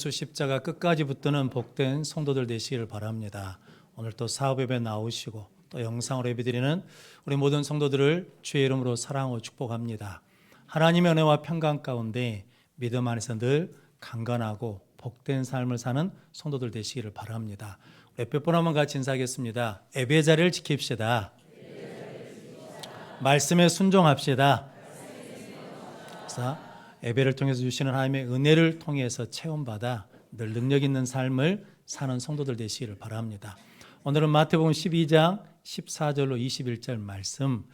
예수 십자가 끝까지 붙드는 복된 성도들 되시기를 바랍니다. 오늘 또 사업예배 나오시고 또 영상으로 예배드리는 우리 모든 성도들을 주의 이름으로 사랑하고 축복합니다. 하나님의 은혜와 평강 가운데 믿음 안에서 늘 강건하고 복된 삶을 사는 성도들 되시기를 바랍니다. 우리 몇 번 한번 같이 인사하겠습니다. 예배 자리를 지킵시다. 말씀에 순종합시다. 그래서 예배를 통해서 주시는 하나님의 은혜를 통해서 체험받아 늘 능력 있는 삶을 사는 성도들 되시기를 바랍니다. 오늘은 마태복음 12장 14절로 21절 말씀,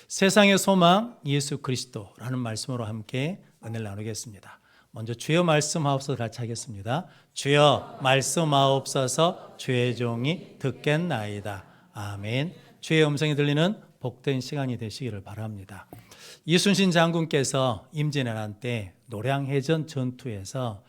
세상의 소망 예수 그리스도라는 말씀으로 함께 은혜를 나누겠습니다. 먼저 주여 말씀하옵소서 같이 하겠습니다. 주여 말씀하옵소서 주의 종이 듣겠나이다. 아멘. 주의 음성이 들리는 복된 시간이 되시기를 바랍니다. 이순신 장군께서 임진왜란 때 노량해전 전투에서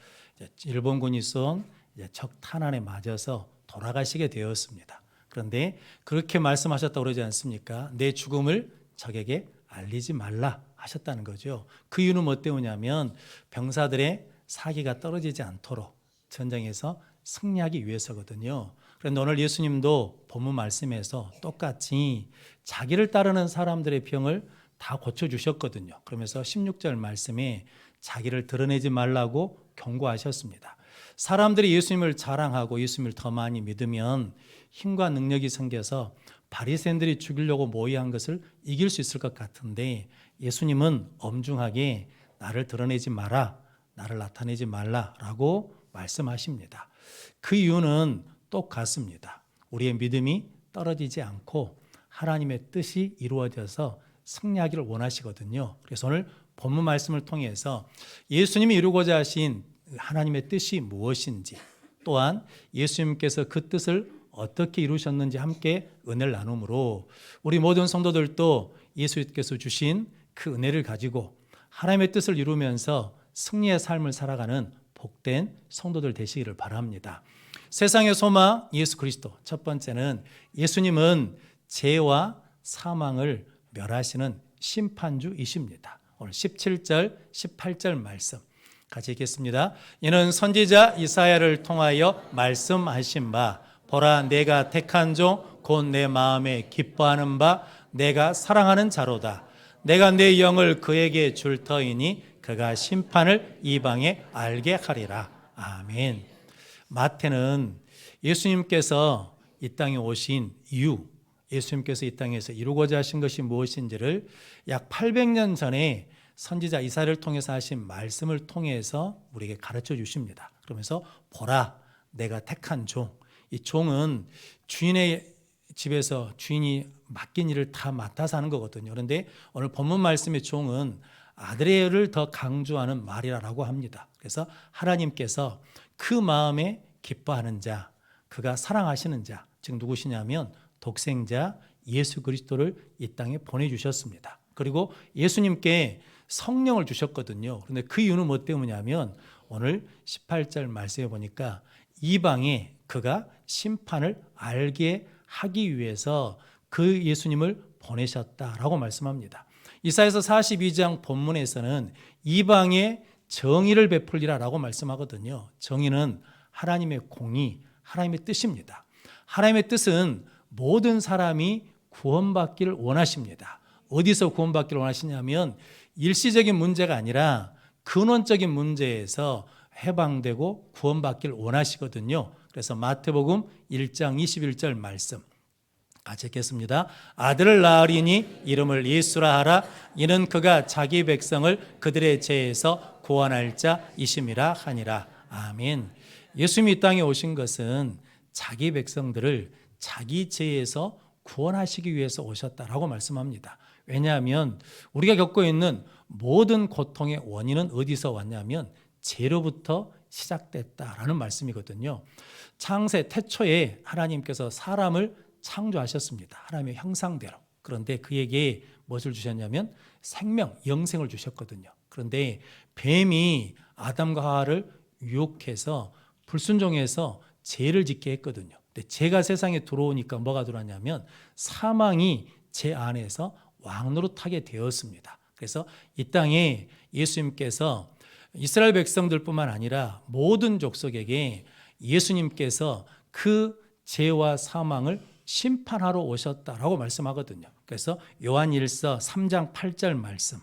일본군이 쏜 적 탄환에 맞아서 돌아가시게 되었습니다. 그런데 그렇게 말씀하셨다고 그러지 않습니까? 내 죽음을 적에게 알리지 말라 하셨다는 거죠. 그 이유는 뭐 때문이냐면 병사들의 사기가 떨어지지 않도록 전쟁에서 승리하기 위해서거든요. 그런데 오늘 예수님도 본문 말씀에서 똑같이 자기를 따르는 사람들의 병을 다 고쳐주셨거든요. 그러면서 16절 말씀에 자기를 드러내지 말라고 경고하셨습니다. 사람들이 예수님을 자랑하고 예수님을 더 많이 믿으면 힘과 능력이 생겨서 바리새인들이 죽이려고 모의한 것을 이길 수 있을 것 같은데 예수님은 엄중하게 나를 드러내지 마라, 나를 나타내지 말라라고 말씀하십니다. 그 이유는 똑같습니다. 우리의 믿음이 떨어지지 않고 하나님의 뜻이 이루어져서 승리하기를 원하시거든요. 그래서 오늘 본문 말씀을 통해서 예수님이 이루고자 하신 하나님의 뜻이 무엇인지, 또한 예수님께서 그 뜻을 어떻게 이루셨는지 함께 은혜를 나누므로 우리 모든 성도들도 예수님께서 주신 그 은혜를 가지고 하나님의 뜻을 이루면서 승리의 삶을 살아가는 복된 성도들 되시기를 바랍니다. 세상의 소망 예수 그리스도. 첫 번째는 예수님은 죄와 사망을 멸하시는 심판주이십니다. 오늘 17절, 18절 말씀 같이 읽겠습니다. 이는 선지자 이사야를 통하여 말씀하신 바, 보라 내가 택한 종 곧 내 마음에 기뻐하는 바 내가 사랑하는 자로다. 내가 내 영을 그에게 줄 터이니 그가 심판을 이방에 알게 하리라. 아멘. 마태는 예수님께서 이 땅에 오신 이유, 예수님께서 이 땅에서 이루고자 하신 것이 무엇인지를 약 800년 전에 선지자 이사야를 통해서 하신 말씀을 통해서 우리에게 가르쳐 주십니다. 그러면서 보라 내가 택한 종, 이 종은 주인의 집에서 주인이 맡긴 일을 다 맡아서 하는 거거든요. 그런데 오늘 본문 말씀의 종은 아들의 일을 더 강조하는 말이라고 합니다. 그래서 하나님께서 그 마음에 기뻐하는 자, 그가 사랑하시는 자, 즉 누구시냐면 독생자 예수 그리스도를 이 땅에 보내주셨습니다. 그리고 예수님께 성령을 주셨거든요. 그런데 그 이유는 뭐 때문이냐면 오늘 18절 말씀에 보니까 이방에 그가 심판을 알게 하기 위해서 그 예수님을 보내셨다라고 말씀합니다. 이사야서 42장 본문에서는 이방에 정의를 베풀리라라고 말씀하거든요. 정의는 하나님의 공의, 하나님의 뜻입니다. 하나님의 뜻은 모든 사람이 구원받기를 원하십니다. 어디서 구원받기를 원하시냐면 일시적인 문제가 아니라 근원적인 문제에서 해방되고 구원받기를 원하시거든요. 그래서 마태복음 1장 21절 말씀 같이 읽겠습니다. 아들을 낳으리니 이름을 예수라 하라. 이는 그가 자기 백성을 그들의 죄에서 구원할 자이심이라 하니라. 아멘. 예수님이 이 땅에 오신 것은 자기 백성들을 자기 죄에서 구원하시기 위해서 오셨다라고 말씀합니다. 왜냐하면 우리가 겪고 있는 모든 고통의 원인은 어디서 왔냐면 죄로부터 시작됐다라는 말씀이거든요. 창세 태초에 하나님께서 사람을 창조하셨습니다. 하나님의 형상대로. 그런데 그에게 무엇을 주셨냐면 생명, 영생을 주셨거든요. 그런데 뱀이 아담과 하와를 유혹해서 불순종해서 죄를 짓게 했거든요. 근데 죄가 세상에 들어오니까 뭐가 들어왔냐면 사망이 죄 안에서 왕노릇하게 되었습니다. 그래서 이 땅에 예수님께서 이스라엘 백성들뿐만 아니라 모든 족속에게 예수님께서 그 죄와 사망을 심판하러 오셨다라고 말씀하거든요. 그래서 요한일서 3장 8절 말씀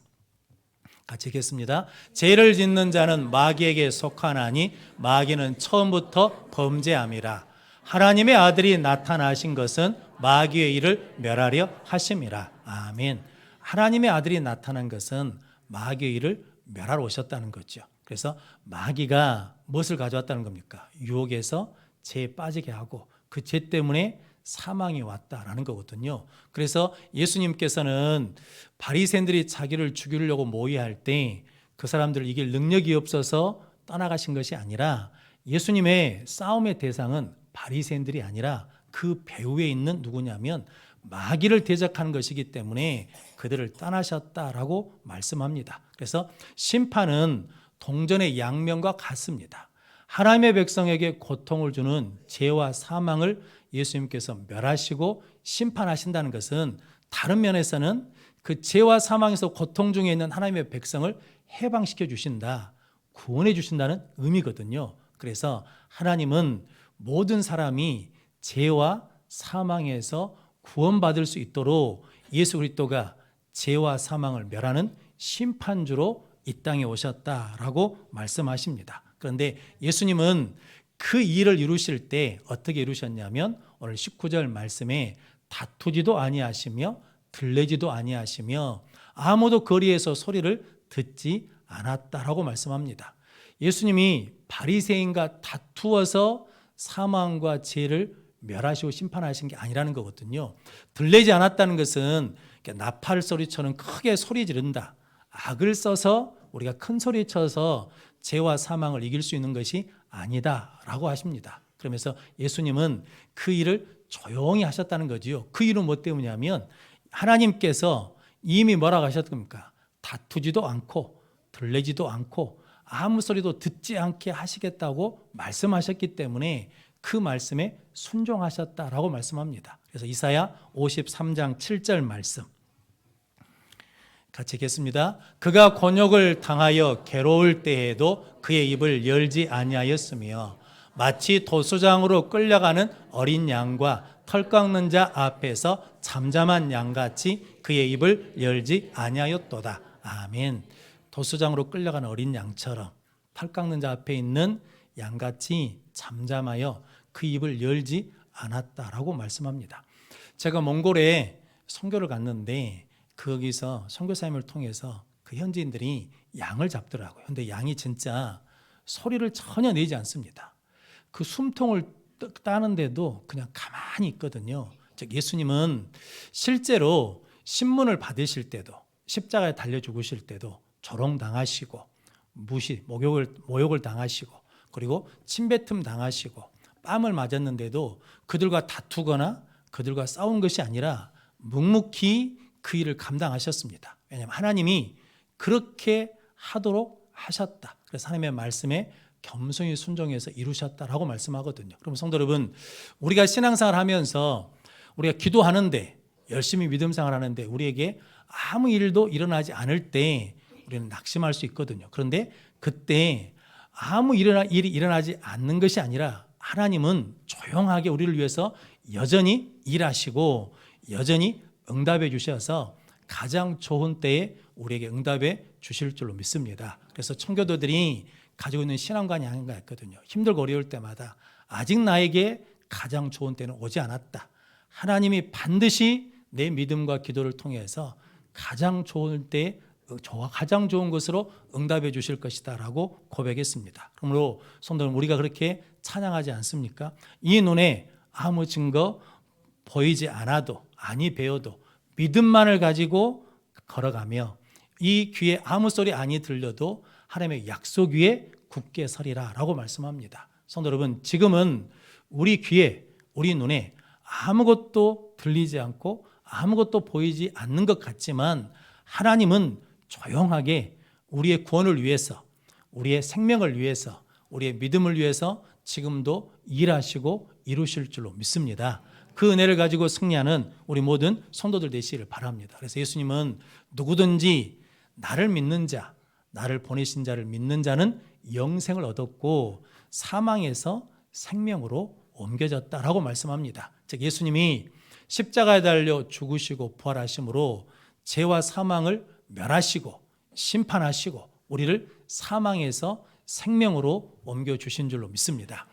같이 읽겠습니다. 죄를 짓는 자는 마귀에게 속하나니 마귀는 처음부터 범죄함이라. 하나님의 아들이 나타나신 것은 마귀의 일을 멸하려 하심이라. 아멘. 하나님의 아들이 나타난 것은 마귀의 일을 멸하러 오셨다는 거죠. 그래서 마귀가 무엇을 가져왔다는 겁니까? 유혹에서 죄에 빠지게 하고 그 죄 때문에 사망이 왔다라는 거거든요. 그래서 예수님께서는 바리새인들이 자기를 죽이려고 모의할 때 그 사람들을 이길 능력이 없어서 떠나가신 것이 아니라 예수님의 싸움의 대상은 바리새인들이 아니라 그 배후에 있는 누구냐면 마귀를 대적하는 것이기 때문에 그들을 떠나셨다라고 말씀합니다. 그래서 심판은 동전의 양면과 같습니다. 하나님의 백성에게 고통을 주는 죄와 사망을 예수님께서 멸하시고 심판하신다는 것은 다른 면에서는 그 죄와 사망에서 고통 중에 있는 하나님의 백성을 해방시켜 주신다, 구원해 주신다는 의미거든요. 그래서 하나님은 모든 사람이 죄와 사망에서 구원받을 수 있도록 예수 그리스도가 죄와 사망을 멸하는 심판주로 이 땅에 오셨다라고 말씀하십니다. 그런데 예수님은 그 일을 이루실 때 어떻게 이루셨냐면 오늘 19절 말씀에 다투지도 아니하시며 들레지도 아니하시며 아무도 거리에서 소리를 듣지 않았다라고 말씀합니다. 예수님이 바리새인과 다투어서 사망과 죄를 멸하시고 심판하신 게 아니라는 거거든요. 들레지 않았다는 것은 나팔 소리처럼 크게 소리 지른다, 악을 써서 우리가 큰 소리 쳐서 죄와 사망을 이길 수 있는 것이 아니다라고 하십니다. 그러면서 예수님은 그 일을 조용히 하셨다는 거지요. 그 일은 뭐 때문이냐면 하나님께서 이미 뭐라고 하셨습니까? 다투지도 않고 들레지도 않고 아무 소리도 듣지 않게 하시겠다고 말씀하셨기 때문에 그 말씀에 순종하셨다라고 말씀합니다. 그래서 이사야 53장 7절 말씀 같이 읽겠습니다. 그가 곤욕을 당하여 괴로울 때에도 그의 입을 열지 아니하였으며 마치 도수장으로 끌려가는 어린 양과 털 깎는 자 앞에서 잠잠한 양같이 그의 입을 열지 아니하였도다. 아멘. 도수장으로 끌려가는 어린 양처럼 털 깎는 자 앞에 있는 양같이 잠잠하여 그 입을 열지 않았다라고 말씀합니다. 제가 몽골에 선교를 갔는데 거기서 선교사님을 통해서 그 현지인들이 양을 잡더라고요. 근데 양이 진짜 소리를 전혀 내지 않습니다. 그 숨통을 따는데도 그냥 가만히 있거든요. 즉 예수님은 실제로 신문을 받으실 때도 십자가에 달려 죽으실 때도 조롱당하시고 모욕을 당하시고 그리고 침뱉음 당하시고 뺨을 맞았는데도 그들과 다투거나 그들과 싸운 것이 아니라 묵묵히 그 일을 감당하셨습니다. 왜냐하면 하나님이 그렇게 하도록 하셨다. 그래서 하나님의 말씀에 겸손히 순종해서 이루셨다라고 말씀하거든요. 그럼 성도 여러분, 우리가 신앙생활 하면서 우리가 기도하는데 열심히 믿음생활 하는데 우리에게 아무 일도 일어나지 않을 때 우리는 낙심할 수 있거든요. 그런데 그때 아무 일이 일어나지 않는 것이 아니라 하나님은 조용하게 우리를 위해서 여전히 일하시고 여전히 응답해 주셔서 가장 좋은 때에 우리에게 응답해 주실 줄로 믿습니다. 그래서 청교도들이 가지고 있는 신앙관이 아닌가 했거든요. 힘들고 어려울 때마다 아직 나에게 가장 좋은 때는 오지 않았다. 하나님이 반드시 내 믿음과 기도를 통해서 가장 좋은 때에 가장 좋은 것으로 응답해 주실 것이다 라고 고백했습니다. 그러므로 성도는 우리가 그렇게 찬양하지 않습니까? 이 눈에 아무 증거 보이지 않아도 아니 배워도 믿음만을 가지고 걸어가며 이 귀에 아무 소리 아니 들려도 하나님의 약속 위에 굳게 서리라 라고 말씀합니다. 성도 여러분, 지금은 우리 귀에 우리 눈에 아무것도 들리지 않고 아무것도 보이지 않는 것 같지만 하나님은 조용하게 우리의 구원을 위해서 우리의 생명을 위해서 우리의 믿음을 위해서 지금도 일하시고 이루실 줄로 믿습니다. 그 은혜를 가지고 승리하는 우리 모든 성도들 되시기를 바랍니다. 그래서 예수님은 누구든지 나를 믿는 자, 나를 보내신 자를 믿는 자는 영생을 얻었고 사망에서 생명으로 옮겨졌다라고 말씀합니다. 즉 예수님이 십자가에 달려 죽으시고 부활하심으로 죄와 사망을 멸하시고 심판하시고 우리를 사망에서 생명으로 옮겨주신 줄로 믿습니다.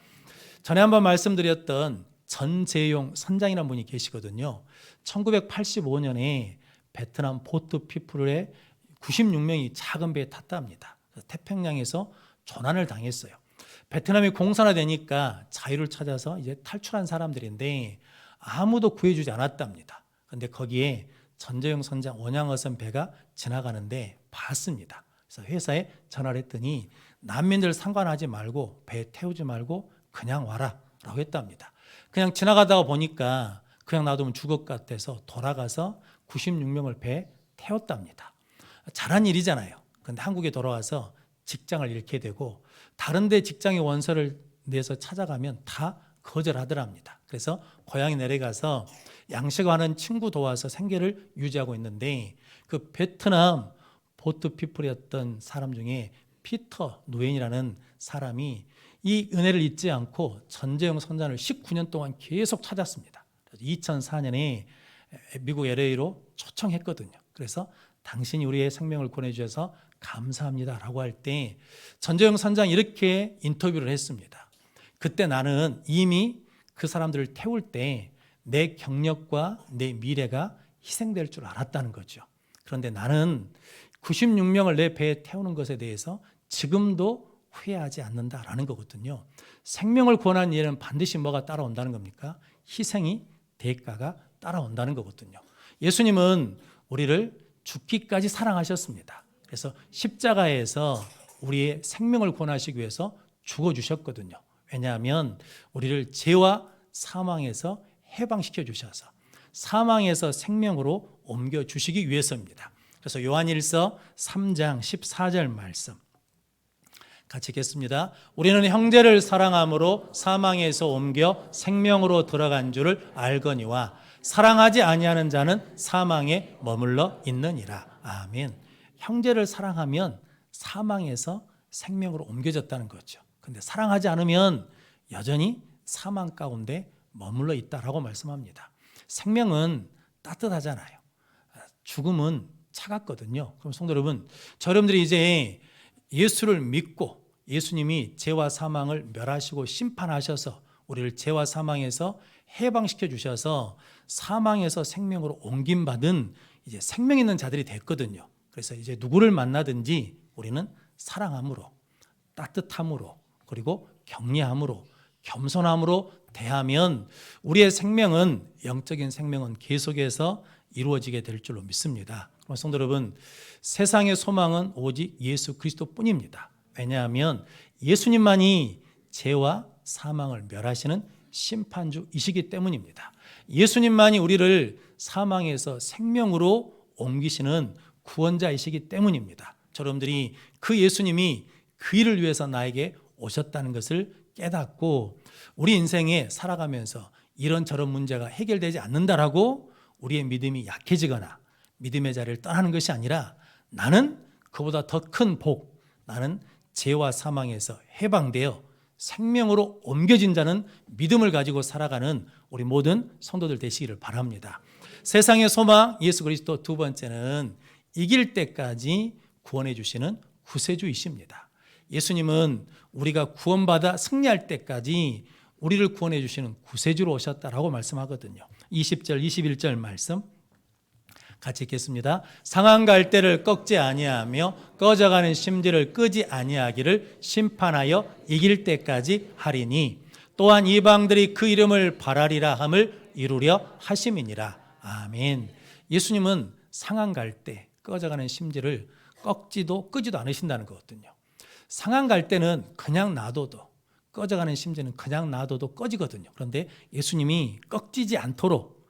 전에 한번 말씀드렸던 전재용 선장이라는 분이 계시거든요. 1985년에 베트남 포트 피플의 96명이 작은 배에 탔다 합니다. 태평양에서 조난을 당했어요. 베트남이 공산화되니까 자유를 찾아서 이제 탈출한 사람들인데 아무도 구해주지 않았답니다. 그런데 거기에 전재용 선장 원양어선 배가 지나가는데 봤습니다. 그래서 회사에 전화를 했더니 난민들 상관하지 말고 배 태우지 말고 그냥 와라 라고 했답니다. 그냥 지나가다가 보니까 그냥 놔두면 죽을 것 같아서 돌아가서 96명을 배에 태웠답니다. 잘한 일이잖아요. 그런데 한국에 돌아와서 직장을 잃게 되고 다른 데 직장의 원서를 내서 찾아가면 다 거절하더랍니다. 그래서 고향에 내려가서 양식하는 친구 도와서 생계를 유지하고 있는데 그 베트남 보트 피플이었던 사람 중에 피터 누엔이라는 사람이 이 은혜를 잊지 않고 전재용 선장을 19년 동안 계속 찾았습니다. 2004년에 미국 LA로 초청했거든요. 그래서 당신이 우리의 생명을 권해주셔서 감사합니다라고 할 때 전재용 선장이 이렇게 인터뷰를 했습니다. 그때 나는 이미 그 사람들을 태울 때 내 경력과 내 미래가 희생될 줄 알았다는 거죠. 그런데 나는 96명을 내 배에 태우는 것에 대해서 지금도 후회하지 않는다라는 거거든요. 생명을 구원하는 일은 반드시 뭐가 따라온다는 겁니까? 희생이 대가가 따라온다는 거거든요. 예수님은 우리를 죽기까지 사랑하셨습니다. 그래서 십자가에서 우리의 생명을 구원하시기 위해서 죽어주셨거든요. 왜냐하면 우리를 죄와 사망에서 해방시켜 주셔서 사망에서 생명으로 옮겨주시기 위해서입니다. 그래서 요한일서 3장 14절 말씀 같이 읽겠습니다. 우리는 형제를 사랑함으로 사망에서 옮겨 생명으로 들어간 줄을 알거니와 사랑하지 아니하는 자는 사망에 머물러 있느니라. 아멘. 형제를 사랑하면 사망에서 생명으로 옮겨졌다는 거죠. 그런데 사랑하지 않으면 여전히 사망 가운데 머물러 있다라고 말씀합니다. 생명은 따뜻하잖아요. 죽음은 차갑거든요. 그럼 성도 여러분, 여러분들이 이제 예수를 믿고 예수님이 죄와 사망을 멸하시고 심판하셔서 우리를 죄와 사망에서 해방시켜 주셔서 사망에서 생명으로 옮김받은 이제 생명 있는 자들이 됐거든요. 그래서 이제 누구를 만나든지 우리는 사랑함으로, 따뜻함으로, 그리고 격려함으로, 겸손함으로 대하면 우리의 생명은, 영적인 생명은 계속해서 이루어지게 될 줄로 믿습니다. 그럼 성도 여러분, 세상의 소망은 오직 예수 그리스도뿐입니다. 왜냐하면 예수님만이 죄와 사망을 멸하시는 심판주이시기 때문입니다. 예수님만이 우리를 사망에서 생명으로 옮기시는 구원자이시기 때문입니다. 여러분들이 그 예수님이 그 일을 위해서 나에게 오셨다는 것을 깨닫고 우리 인생에 살아가면서 이런저런 문제가 해결되지 않는다라고 우리의 믿음이 약해지거나 믿음의 자리를 떠나는 것이 아니라 나는 그보다 더 큰 복, 나는 죄와 사망에서 해방되어 생명으로 옮겨진 자는 믿음을 가지고 살아가는 우리 모든 성도들 되시기를 바랍니다. 세상의 소망 예수 그리스도, 두 번째는 이길 때까지 구원해 주시는 구세주이십니다. 예수님은 우리가 구원받아 승리할 때까지 우리를 구원해 주시는 구세주로 오셨다라고 말씀하거든요. 20절 21절 말씀 같이 읽겠습니다. 상한 갈대를 꺾지 아니하며 꺼져가는 심지를 끄지 아니하기를 심판하여 이길 때까지 하리니 또한 이방들이 그 이름을 바라리라 함을 이루려 하심이니라. 아멘. 예수님은 상한 갈대, 꺼져가는 심지를 꺾지도 끄지도 않으신다는 거거든요. 상한 갈대는 그냥 놔둬도, 꺼져가는 심지는 그냥 놔둬도 꺼지거든요. 그런데 예수님이 꺼지지 않도록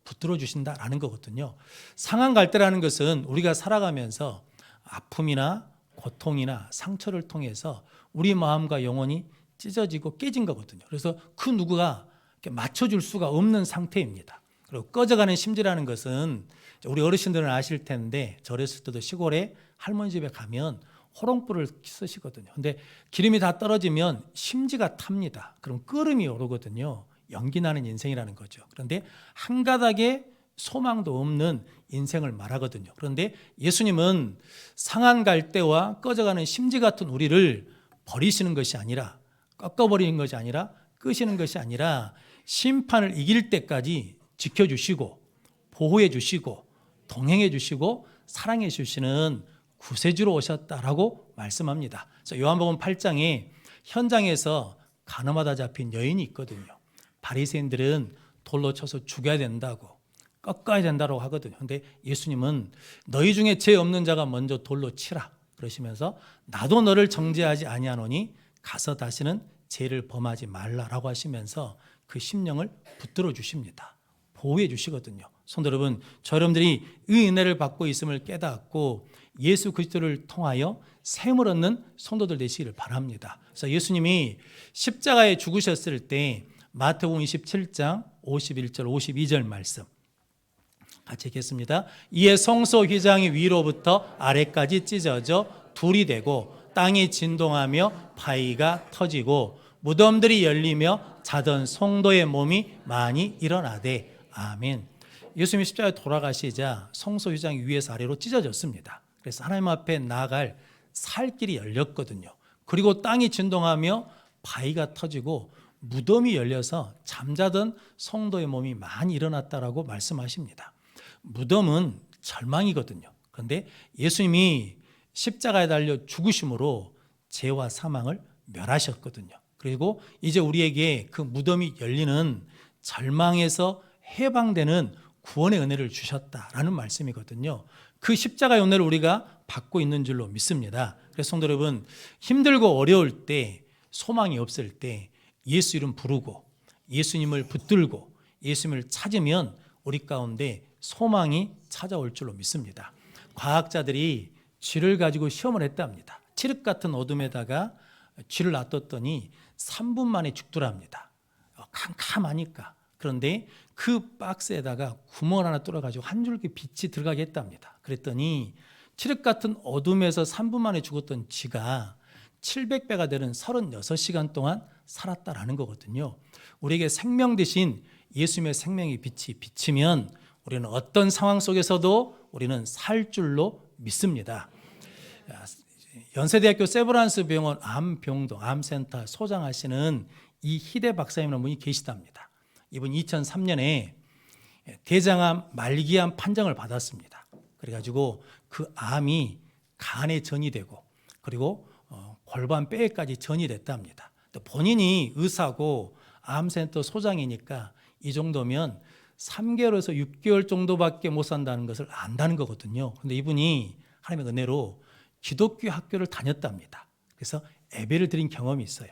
붙들어 주신다라는 거거든요. 상한 갈대라는 것은 우리가 살아가면서 아픔이나 고통이나 상처를 통해서 우리 마음과 영혼이 찢어지고 깨진 거거든요. 그래서 그 누구가 맞춰줄 수가 없는 상태입니다. 그리고 꺼져가는 심지라는 것은 우리 어르신들은 아실 텐데 저 어렸을 때도 시골에 할머니 집에 가면 호롱불을 쓰시거든요. 근데 기름이 다 떨어지면 심지가 탑니다. 그럼 끓음이 오르거든요. 연기 나는 인생이라는 거죠. 그런데 한 가닥의 소망도 없는 인생을 말하거든요. 그런데 예수님은 상한 갈대와 꺼져가는 심지 같은 우리를 버리시는 것이 아니라, 꺾어버리는 것이 아니라, 끄시는 것이 아니라 심판을 이길 때까지 지켜주시고 보호해 주시고 동행해 주시고 사랑해 주시는 구세주로 오셨다라고 말씀합니다. 그래서 요한복음 8장에 현장에서 가늠하다 잡힌 여인이 있거든요. 바리새인들은 돌로 쳐서 죽여야 된다고, 꺾어야 된다고 하거든요. 그런데 예수님은 너희 중에 죄 없는 자가 먼저 돌로 치라 그러시면서 나도 너를 정죄하지 아니하노니 가서 다시는 죄를 범하지 말라라고 하시면서 그 심령을 붙들어 주십니다. 보호해 주시거든요. 성도 여러분, 저 여러분들이 이 은혜를 받고 있음을 깨닫고 예수 그리스도를 통하여 샘을 얻는 성도들 되시기를 바랍니다. 그래서 예수님이 십자가에 죽으셨을 때 마태복음 27장 51절 52절 말씀 같이 읽겠습니다. 이에 성소 휘장이 위로부터 아래까지 찢어져 둘이 되고 땅이 진동하며 바위가 터지고 무덤들이 열리며 자던 성도의 몸이 많이 일어나되 아멘. 예수님이 십자가에 돌아가시자 성소 휘장이 위에서 아래로 찢어졌습니다. 그래서 하나님 앞에 나아갈 살 길이 열렸거든요. 그리고 땅이 진동하며 바위가 터지고 무덤이 열려서 잠자던 성도의 몸이 많이 일어났다라고 말씀하십니다. 무덤은 절망이거든요. 그런데 예수님이 십자가에 달려 죽으심으로 죄와 사망을 멸하셨거든요. 그리고 이제 우리에게 그 무덤이 열리는 절망에서 해방되는 구원의 은혜를 주셨다라는 말씀이거든요. 그 십자가의 은혜를 우리가 받고 있는 줄로 믿습니다. 그래서 성도 여러분, 힘들고 어려울 때, 소망이 없을 때 예수 이름 부르고 예수님을 붙들고 예수님을 찾으면 우리 가운데 소망이 찾아올 줄로 믿습니다. 과학자들이 쥐를 가지고 시험을 했답니다. 칠흑 같은 어둠에다가 쥐를 놔뒀더니 3분 만에 죽더랍니다. 캄캄하니까. 그런데 그 박스에다가 구멍을 하나 뚫어가지고 한 줄기 빛이 들어가게 했답니다. 그랬더니 칠흑 같은 어둠에서 3분 만에 죽었던 쥐가 700배가 되는 36시간 동안 살았다라는 거거든요. 우리에게 생명 대신 예수님의 생명의 빛이 비치면 우리는 어떤 상황 속에서도 우리는 살 줄로 믿습니다. 연세대학교 세브란스 병원 암병동 암센터 소장하시는 이희대 박사님이라는 분이 계시답니다. 이분 2003년에 대장암 말기암 판정을 받았습니다. 그래가지고 그 암이 간에 전이 되고 그리고 골반 뼈에까지 전이 됐답니다. 또 본인이 의사고 암센터 소장이니까 이 정도면 3개월에서 6개월 정도밖에 못 산다는 것을 안다는 거거든요. 그런데 이분이 하나님의 은혜로 기독교 학교를 다녔답니다. 그래서 예배를 드린 경험이 있어요.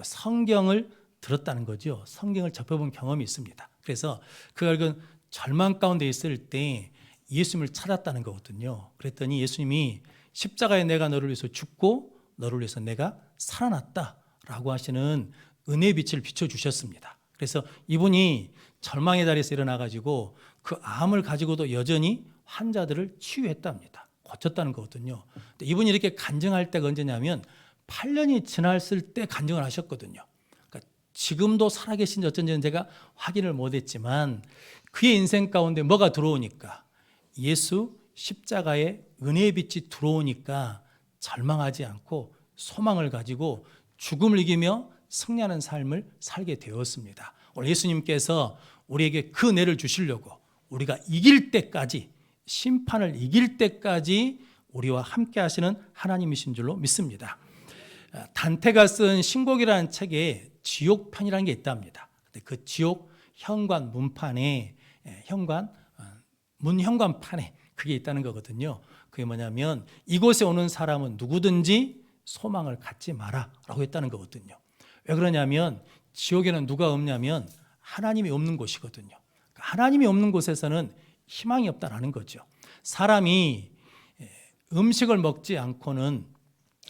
성경을 들었다는 거죠. 성경을 접해본 경험이 있습니다. 그래서 그가 절망 가운데 있을 때 예수님을 찾았다는 거거든요. 그랬더니 예수님이 십자가에 내가 너를 위해서 죽고 너를 위해서 내가 살아났다라고 하시는 은혜의 빛을 비춰주셨습니다. 그래서 이분이 절망의 자리에서 일어나가지고 그 암을 가지고도 여전히 환자들을 치유했답니다. 고쳤다는 거거든요. 이분이 이렇게 간증할 때가 언제냐면 8년이 지났을 때 간증을 하셨거든요. 그러니까 지금도 살아계신지 어쩐지는 제가 확인을 못했지만 그의 인생 가운데 뭐가 들어오니까 예수 십자가의 은혜의 빛이 들어오니까 절망하지 않고 소망을 가지고 죽음을 이기며 승리하는 삶을 살게 되었습니다. 오늘 예수님께서 우리에게 그 은혜를 주시려고 우리가 이길 때까지 심판을 이길 때까지 우리와 함께 하시는 하나님이신 줄로 믿습니다. 단테가 쓴 신곡이라는 책에 지옥편이라는 게 있답니다. 그 지옥 현관 문판에 문현관판에 그게 있다는 거거든요. 그게 뭐냐면 이곳에 오는 사람은 누구든지 소망을 갖지 마라 라고 했다는 거거든요. 왜 그러냐면 지옥에는 누가 없냐면 하나님이 없는 곳이거든요. 하나님이 없는 곳에서는 희망이 없다라는 거죠. 사람이 음식을 먹지 않고는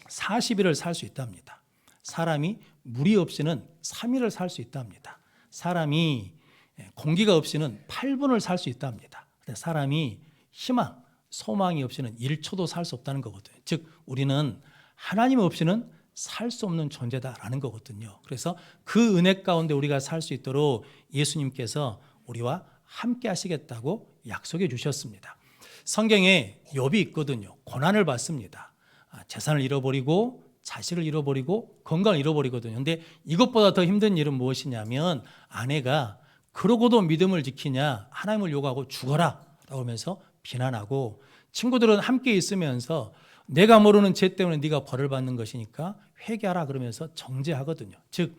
40일을 살 수 있답니다. 사람이 물이 없이는 3일을 살 수 있답니다. 사람이 공기가 없이는 8분을 살 수 있답니다. 사람이 희망, 소망이 없이는 1초도 살 수 없다는 거거든요. 즉 우리는 하나님 없이는 살 수 없는 존재다라는 거거든요. 그래서 그 은혜 가운데 우리가 살 수 있도록 예수님께서 우리와 함께 하시겠다고 약속해 주셨습니다. 성경에 욥이 있거든요. 고난을 받습니다. 재산을 잃어버리고 자식을 잃어버리고 건강을 잃어버리거든요. 그런데 이것보다 더 힘든 일은 무엇이냐면 아내가 그러고도 믿음을 지키냐 하나님을 욕하고 죽어라 라고 하면서 비난하고, 친구들은 함께 있으면서 내가 모르는 죄 때문에 네가 벌을 받는 것이니까 회개하라 그러면서 정죄하거든요. 즉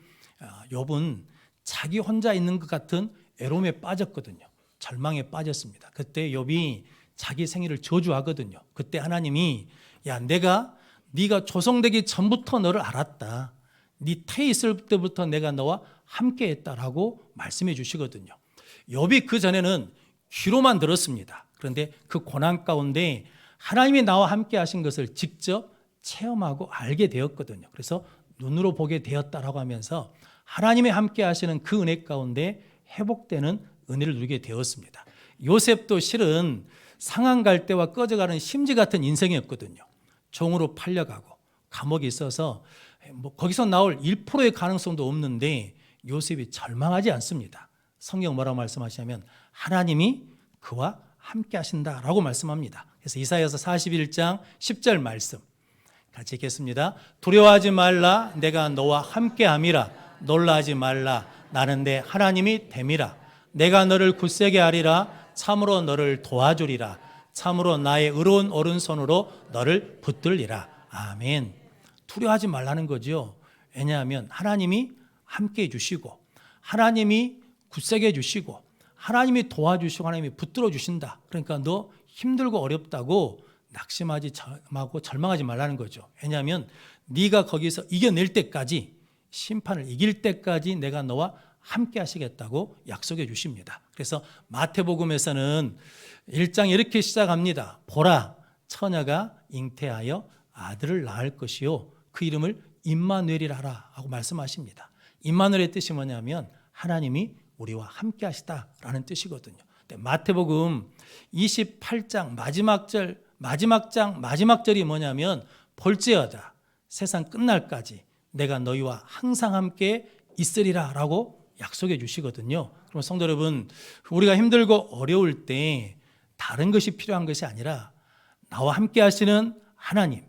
욥은 자기 혼자 있는 것 같은 애로움에 빠졌거든요. 절망에 빠졌습니다. 그때 욥이 자기 생일을 저주하거든요. 그때 하나님이 야 내가 네가 조성되기 전부터 너를 알았다. 네 태에 있을 때부터 내가 너와 함께 했다라고 말씀해 주시거든요. 욥이 그 전에는 귀로만 들었습니다. 그런데 그 고난 가운데 하나님이 나와 함께 하신 것을 직접 체험하고 알게 되었거든요. 그래서 눈으로 보게 되었다라고 하면서 하나님이 함께 하시는 그 은혜 가운데 회복되는 은혜를 누리게 되었습니다. 요셉도 실은 상한 갈대와 꺼져가는 심지 같은 인생이었거든요. 종으로 팔려가고 감옥에 있어서 거기서 나올 1%의 가능성도 없는데 요셉이 절망하지 않습니다. 성경 뭐라고 말씀하시냐면 하나님이 그와 함께 하신다라고 말씀합니다. 그래서 이사야서 41장 10절 말씀 같이 읽겠습니다. 두려워하지 말라, 내가 너와 함께함이라. 놀라지 말라, 나는 내 하나님이 됨이라. 내가 너를 굳세게 하리라. 참으로 너를 도와주리라. 참으로 나의 의로운 오른손으로 너를 붙들리라. 아멘. 두려워하지 말라는 거죠. 왜냐하면 하나님이 함께 해주시고 하나님이 굳세게 해주시고 하나님이 도와주시고 하나님이 붙들어 주신다. 그러니까 너 힘들고 어렵다고 낙심하지 말고 절망하지 말라는 거죠. 왜냐하면 네가 거기서 이겨낼 때까지, 심판을 이길 때까지 내가 너와 함께 하시겠다고 약속해 주십니다. 그래서 마태복음에서는 1장에 이렇게 시작합니다. 보라, 처녀가 잉태하여 아들을 낳을 것이요 그 이름을 임마누엘이라 하라 하고 말씀하십니다. 임마누엘의 뜻이 뭐냐면 하나님이 우리와 함께 하시다라는 뜻이거든요. 마태복음 28장 마지막 절이 뭐냐면 볼지어다 세상 끝날까지 내가 너희와 항상 함께 있으리라 라고 약속해 주시거든요. 그럼 성도 여러분, 우리가 힘들고 어려울 때 다른 것이 필요한 것이 아니라 나와 함께 하시는 하나님,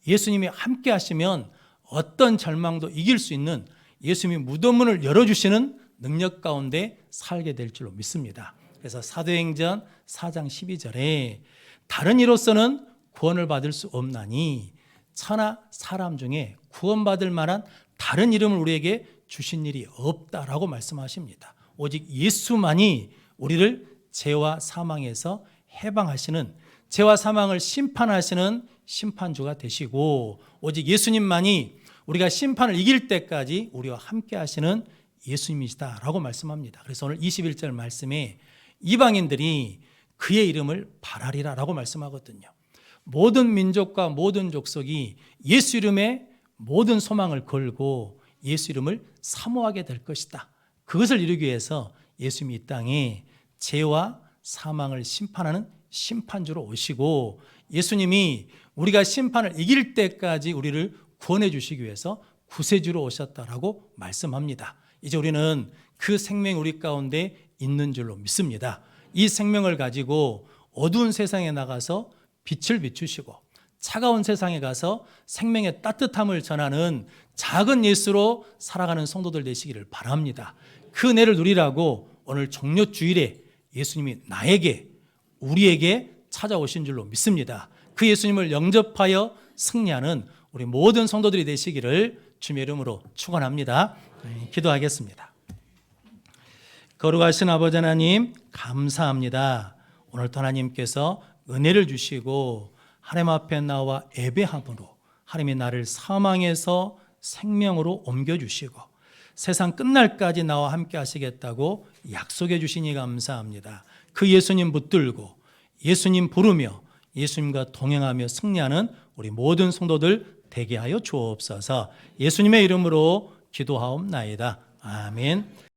예수님이 함께 하시면 어떤 절망도 이길 수 있는 예수님이 무덤문을 열어주시는 능력 가운데 살게 될 줄로 믿습니다. 그래서 사도행전 4장 12절에 다른 이로서는 구원을 받을 수 없나니 천하 사람 중에 구원받을 만한 다른 이름을 우리에게 주신 일이 없다라고 말씀하십니다. 오직 예수만이 우리를 죄와 사망에서 해방하시는, 죄와 사망을 심판하시는 심판주가 되시고 오직 예수님만이 우리가 심판을 이길 때까지 우리와 함께 하시는 예수님이시다라고 말씀합니다. 그래서 오늘 21절 말씀에 이방인들이 그의 이름을 바라리라라고 말씀하거든요. 모든 민족과 모든 족속이 예수 이름에 모든 소망을 걸고 예수 이름을 사모하게 될 것이다. 그것을 이루기 위해서 예수님이 이 땅에 죄와 사망을 심판하는 심판주로 오시고 예수님이 우리가 심판을 이길 때까지 우리를 구원해 주시기 위해서 구세주로 오셨다라고 말씀합니다. 이제 우리는 그 생명이 우리 가운데 있는 줄로 믿습니다. 이 생명을 가지고 어두운 세상에 나가서 빛을 비추시고 차가운 세상에 가서 생명의 따뜻함을 전하는 작은 예수로 살아가는 성도들 되시기를 바랍니다. 그 은혜를 누리라고 오늘 종료주일에 예수님이 나에게, 우리에게 찾아오신 줄로 믿습니다. 그 예수님을 영접하여 승리하는 우리 모든 성도들이 되시기를 주님의 이름으로 축원합니다. 기도하겠습니다. 거룩하신 아버지 하나님 감사합니다. 오늘도 하나님께서 은혜를 주시고 하나님 앞에 나와 예배함으로 하나님이 나를 사망에서 생명으로 옮겨주시고 세상 끝날까지 나와 함께 하시겠다고 약속해 주시니 감사합니다. 그 예수님 붙들고 예수님 부르며 예수님과 동행하며 승리하는 우리 모든 성도들 되게 하여 주옵소서. 예수님의 이름으로 기도하옵나이다. 아멘.